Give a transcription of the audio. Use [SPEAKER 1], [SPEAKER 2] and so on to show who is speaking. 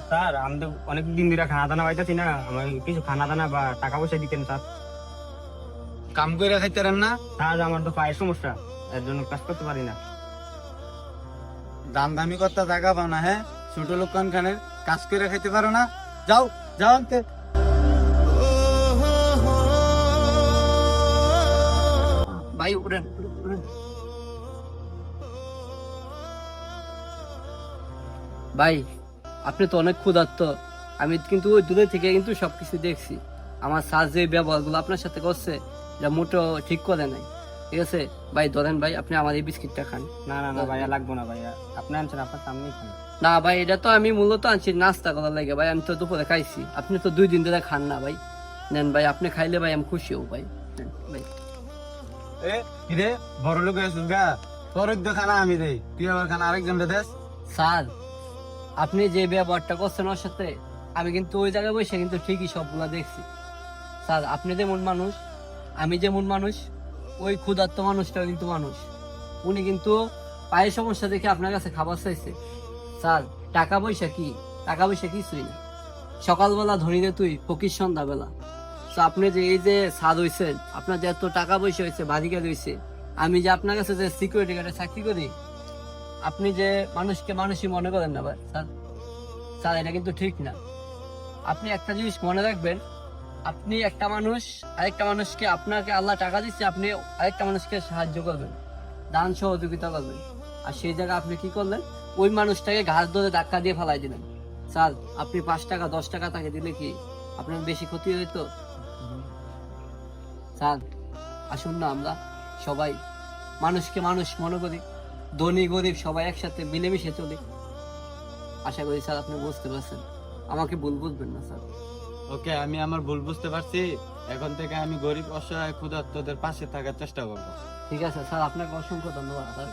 [SPEAKER 1] Sir আমি তো অনেক দিন ধরে খানা দানা পাইতেছি না, আমার কিছু খানা দানা বা টাকা পয়সা দিতেন স্যার।
[SPEAKER 2] কাম করে খাইতে পারেন না?
[SPEAKER 1] স্যার আমার তো পায়ের সমস্যা, এর জন্য কাজ করতে পারি না।
[SPEAKER 2] দাম দামি করতে টাকা পাও না? হ্যাঁ, ছোট লোক কানের কাজ করে খাইতে পারো না? যাও যাও আনতে।
[SPEAKER 3] ভাই উঠেন। ভাই আপনি তো অনেক ক্ষুধার্ত, আমি কিন্তু ওই দূরে থেকে কিন্তু সবকিছু দেখছি। আমার স্যার যে ব্যবহারগুলো আপনার সাথে করছে এটা মোটেও ঠিক করে নাই, ঠিক আছে? ভাই ধরেন ভাই, আপনি আমার এই বিস্কিটটা খান।
[SPEAKER 1] না না না ভাইয়া, লাগবো না ভাইয়া, আপনি আনছেন আপনার সামনেই খান।
[SPEAKER 3] না ভাই, এটা তো আমি মূলত আনছি নাস্তা করার লাগে ভাই, আমি তো দুপুরে খাইছি, আপনি তো 2 দিন ধরে খান না ভাই। নেন ভাই, আপনি খাইলে ভাই আমি খুশি হব ভাই। নেন ভাই।
[SPEAKER 2] এ কিরে, বড় লোক হয়েছিস গা? তোর তো খানা আমি দেই, তুই আবার খানা আরেকজন দেস?
[SPEAKER 3] স্যার আপনি যে ব্যবহারটা করছেন ওর সাথে, আমি কিন্তু ওই জায়গায় বসে কিন্তু ঠিকই সবগুলা দেখছি। স্যার আপনি যেমন মানুষ, আমি যেমন মানুষ, ওই ক্ষুধার্ত মানুষটাও কিন্তু মানুষ। উনি কিন্তু পায়ের সমস্যা দেখে আপনার কাছে খাবার চাইছে। স্যার টাকা পয়সা কি? টাকা পয়সা কিছুই না। সকালবেলা ধরি রে তুই, ফকির সন্ধ্যাবেলা। তো আপনি যে এই যে স্যার হয়েছেন, আপনার যে এত টাকা পয়সা হয়েছে, বাড়ি গাড়ি হয়েছে, আমি যে আপনার কাছে যে সিকিউরিটি গার্ডে চাকরি করি, আপনি যে মানুষকে মানুষই মনে করেন না ভাই স্যার। স্যার এটা কিন্তু ঠিক না। আপনি একটা জিনিস মনে রাখবেন, আপনি একটা মানুষ, আরেকটা মানুষকে, আপনাকে আল্লাহ টাকা দিচ্ছে, আপনি আরেকটা মানুষকে সাহায্য করবেন, দান সহযোগিতা করবেন। আর সেই জায়গায় আপনি কি করলেন? ওই মানুষটাকে ঘাস ধরে ধাক্কা দিয়ে ফেলাই দিলেন। স্যার আপনি 5 টাকা 10 টাকা তাকে দিলে কি আপনার বেশি ক্ষতি হইতো? স্যার আসুন না আমরা সবাই মানুষকে মানুষ মনে করি, ধনী গরিব সবাই একসাথে মিলেমিশে চলি। আশা করি স্যার আপনি বুঝতে পারছেন, আমাকে ভুল বুঝবেন না স্যার।
[SPEAKER 2] ওকে, আমি আমার ভুল বুঝতে পারছি। এখন থেকে আমি গরিব অসহায় ক্ষুধার্তদের পাশে থাকার চেষ্টা করবো।
[SPEAKER 3] ঠিক আছে স্যার, আপনাকে অসংখ্য ধন্যবাদ স্যার।